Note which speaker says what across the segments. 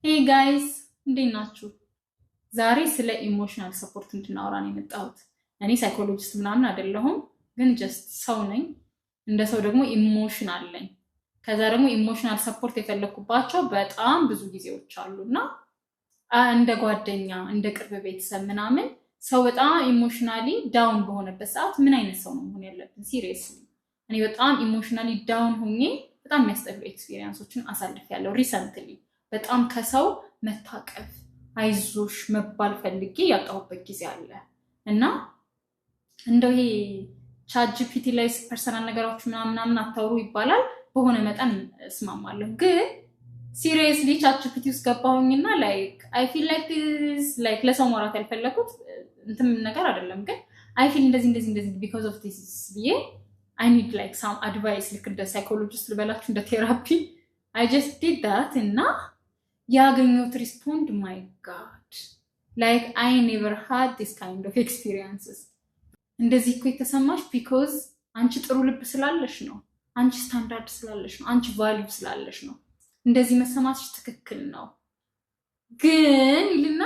Speaker 1: Hey guys, እንዴት ናችሁ? ዛሬ ስለ ኢሞሽናል ሰፖርት እንድናወራ ነው የመጣሁት። እኔ ሳይኮሎጂስት ምናምን አይደለሁም፣ ግን ጀስት ሰው ነኝ። እንደ ሰው ደግሞ ኢሞሽን አለኝ። ከዛ ደግሞ ኢሞሽናል ሰፖርት የፈለኩባቸው በጣም ብዙ ጊዜዎች አሉና እንደ ጓደኛ፣ እንደ ቅርብ ቤተሰብ ምናምን ሰው በጣም ኢሞሽናሊ ዳውን በሆነበት ሰዓት ምን አይነት ሰው ነው መሆን ያለብን? ሲሪየስሊ እኔ በጣም ኢሞሽናሊ ዳውን ሆኜ በጣም የሚያስጠሉ ኤክስፒሪየንሶችን አሳልፌያለሁ ሪሰንትሊ። በጣም ከሰው መታቀፍ አይዞሽ መባል ፈልጌ ያጣሁበት ጊዜ አለ እና እንደው ይሄ ቻት ጂፒቲ ላይ ፐርሰናል ነገሮች ምናምን አታውሩ ይባላል። በሆነ መጠን እስማማለሁ፣ ግን ሲሪየስሊ ቻት ጂፒቲ ውስጥ ገባሁኝና ላይክ አይ ፊል ላይክ ለሰው ማውራት ያልፈለኩት እንትን ነገር አይደለም፣ ግን አይ ፊል እንደዚህ ቢኮዝ ኦፍ ዲስ ብዬ አይ ኒድ ላይክ ሳም አድቫይስ፣ ልክ እንደ ሳይኮሎጂስት ልበላችሁ እንደ ቴራፒ አይ ጀስት ዲድ ዳት እና ያገኘሁት ሪስፖንድ ማይ ጋድ ላይክ አይ ኔቨር ሃድ ዲስ ካይንድ ኦፍ ኤክስፒሪየንስስ። እንደዚህ እኮ የተሰማሽ ቢኮዝ አንቺ ጥሩ ልብ ስላለሽ ነው፣ አንቺ ስታንዳርድ ስላለሽ ነው፣ አንቺ ቫልዩ ስላለሽ ነው። እንደዚህ መሰማትሽ ትክክል ነው፣ ግን ይልና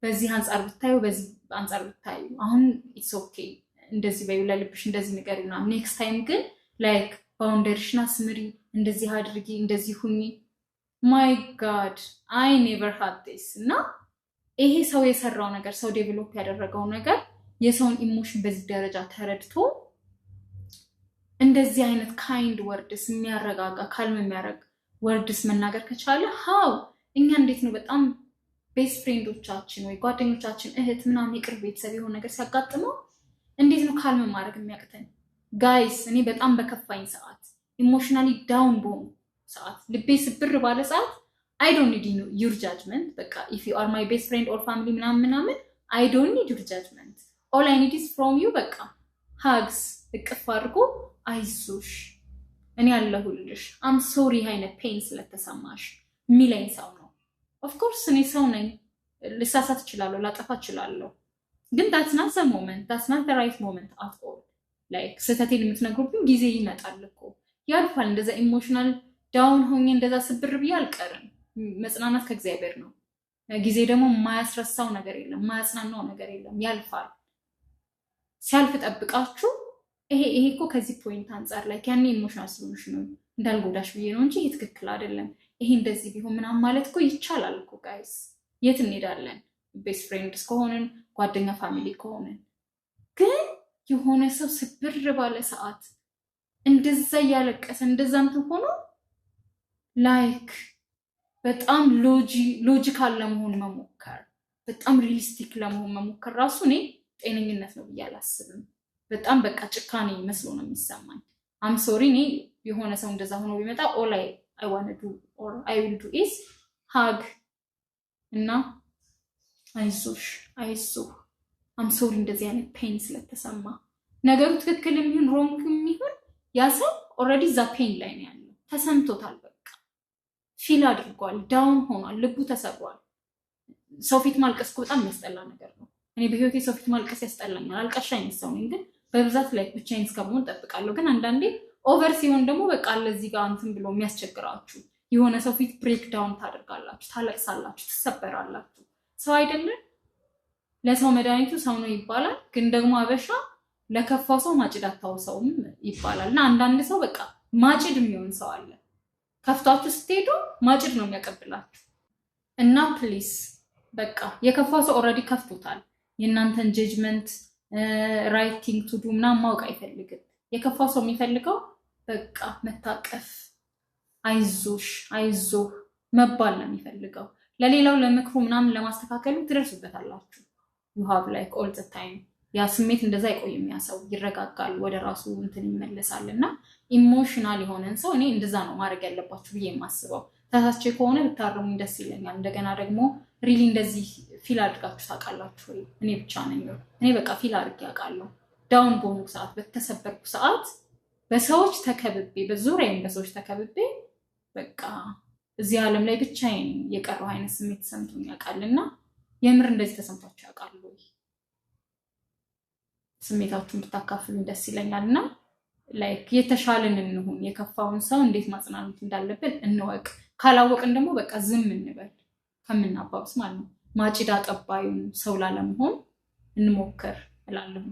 Speaker 1: በዚህ አንጻር ብታዩ፣ በዚህ አንጻር ብታዩ አሁን ኢትስ ኦኬ እንደዚህ በዩ ለልብሽ እንደዚህ ነገር ምናምን፣ ኔክስት ታይም ግን ላይክ ባውንደሪሽን አስምሪ፣ እንደዚህ አድርጊ፣ እንደዚህ ሁኚ። ማይ ጋድ አይ ኔቨር ሃድ ዲስ። እና ይሄ ሰው የሰራው ነገር፣ ሰው ዴቨሎፕ ያደረገው ነገር የሰውን ኢሞሽን በዚህ ደረጃ ተረድቶ እንደዚህ አይነት ካይንድ ወርድስ የሚያረጋጋ ካልም የሚያደርግ ወርድስ መናገር ከቻለ ሃው እኛ እንዴት ነው በጣም ቤስት ፍሬንዶቻችን ወይ ጓደኞቻችን እህት ምናምን የቅርብ ቤተሰብ የሆነ ነገር ሲያጋጥመው እንዴት ነው ካልም ማድረግ የሚያቅተን? ጋይስ እኔ በጣም በከፋኝ ሰዓት፣ ኢሞሽናሊ ዳውን በሆኑ ሰዓት፣ ልቤ ስብር ባለ ሰዓት አይ ዶንት ኒድ ዩር ጃጅመንት። በቃ ኢፍ ዩ አር ማይ ቤስት ፍሬንድ ኦር ፋሚሊ ምናምን አይ ዶንት ኒድ ዩር ጃጅመንት። ኦል አይ ኒድ ኢዝ ፍሮም ዩ በቃ ሃግስ፣ እቅፍ አድርጎ አይዞሽ እኔ ያለሁልሽ አም ሶሪ አይነት ፔን ስለተሰማሽ የሚለኝ ሰው ነው። ኦፍኮርስ እኔ ሰው ነኝ፣ ልሳሳት እችላለሁ፣ ላጠፋ እችላለሁ፣ ግን that's not the moment, that's not the right moment at all. ላይክ ስህተቴን የምትነግሩብኝ ጊዜ ይመጣል እኮ ያልፋል። እንደዛ ኢሞሽናል ዳውን ሆኜ እንደዛ ስብር ብዬ አልቀርም። መጽናናት ከእግዚአብሔር ነው። ጊዜ ደግሞ የማያስረሳው ነገር የለም፣ የማያጽናናው ነገር የለም፣ ያልፋል። ሲያልፍ ጠብቃችሁ ይሄ እኮ ከዚህ ፖይንት አንጻር ላይ ያኔ ኢሞሽናል ስለሆንሽ ነው እንዳልጎዳሽ ብዬ ነው እንጂ ይሄ ትክክል አይደለም፣ ይሄ እንደዚህ ቢሆን ምናምን ማለት እኮ ይቻላል እኮ ጋይስ። የት እንሄዳለን? ቤስት ፍሬንድስ ከሆንን፣ ጓደኛ ፋሚሊ ከሆንን። ግን የሆነ ሰው ስብር ባለ ሰዓት እንደዛ እያለቀሰ እንደዛ እንትን ሆኖ ላይክ በጣም ሎጂካል ለመሆን መሞከር፣ በጣም ሪሊስቲክ ለመሆን መሞከር ራሱ እኔ ጤነኝነት ነው ብዬ አላስብም። በጣም በቃ ጭካኔ መስሎ ነው የሚሰማኝ። አም ሶሪ እኔ የሆነ ሰው እንደዛ ሆኖ ቢመጣ ኦል አይ ዋንት ዱ ኦር አይ ዊል ዱ ኢዝ ሃግ እና አይዞሽ አይዞህ አም ሶሪ እንደዚህ አይነት ፔን ስለተሰማ። ነገሩ ትክክል የሚሆን ሮንግ የሚሆን ያ ሰው ኦልሬዲ እዛ ፔን ላይ ነው ያለው፣ ተሰምቶታል፣ በቃ ፊል አድርጓል፣ ዳውን ሆኗል፣ ልቡ ተሰብሯል። ሰው ፊት ማልቀስ እኮ በጣም የሚያስጠላ ነገር ነው። እኔ በህይወቴ ሰው ፊት ማልቀስ ያስጠላኛል፣ አልቃሻ አይነት ሰው ነኝ። ግን በብዛት ላይ ብቻዬን እስከመሆን እጠብቃለሁ። ግን አንዳንዴ ኦቨር ሲሆን ደግሞ በቃ ለዚህ ጋር እንትን ብሎ የሚያስቸግራችሁ የሆነ ሰው ፊት ብሬክ ዳውን ታደርጋላችሁ፣ ታለቅሳላችሁ፣ ትሰበራላችሁ። ሰው አይደለም ለሰው መድኃኒቱ ሰው ነው ይባላል። ግን ደግሞ አበሻ ለከፋው ሰው ማጭድ አታውሰውም ይባላል። እና አንዳንድ ሰው በቃ ማጭድ የሚሆን ሰው አለ። ከፍቷችሁ ስትሄዱ ማጭድ ነው የሚያቀብላችሁ። እና ፕሊስ በቃ የከፋው ሰው ኦልሬዲ ከፍቶታል። የእናንተን ጀጅመንት ራይቲንግ ቱ ዱ ምናምን ማወቅ አይፈልግም። የከፋው ሰው የሚፈልገው በቃ መታቀፍ፣ አይዞሽ አይዞህ መባል ነው የሚፈልገው። ለሌላው ለምክሩ ምናምን ለማስተካከሉ ትደርሱበታላችሁ። you have like all the time። ያ ስሜት እንደዛ አይቆይም። ያ ሰው ይረጋጋል፣ ወደ ራሱ እንትን ይመለሳል። እና ኢሞሽናል የሆነን ሰው እኔ እንደዛ ነው ማድረግ ያለባችሁ ብዬ የማስበው። ተሳስቼ ከሆነ ብታረሙኝ ደስ ይለኛል። እንደገና ደግሞ ሪሊ እንደዚህ ፊል አድርጋችሁ ታውቃላችሁ ወይ? እኔ ብቻ ነኝ? እኔ በቃ ፊል አድርጌ አውቃለሁ። ዳውን በሆንኩ ሰዓት፣ በተሰበርኩ ሰዓት በሰዎች ተከብቤ፣ በዙሪያዬም በሰዎች ተከብቤ በቃ እዚህ ዓለም ላይ ብቻዬን የቀረው አይነት ስሜት ተሰምቶኝ ያውቃልና የምር እንደዚህ ተሰምቷችሁ ያውቃሉ ወይ? ስሜታችሁን ብታካፍሉኝ ደስ ይለኛል። እና ላይክ የተሻለን እንሁን። የከፋውን ሰው እንዴት ማጽናናት እንዳለብን እንወቅ። ካላወቅን ደግሞ በቃ ዝም እንበል ከምናባብስ ማለት ነው። ማጭዳ ጠባዩን ሰው ላለመሆን እንሞክር እላለሁ።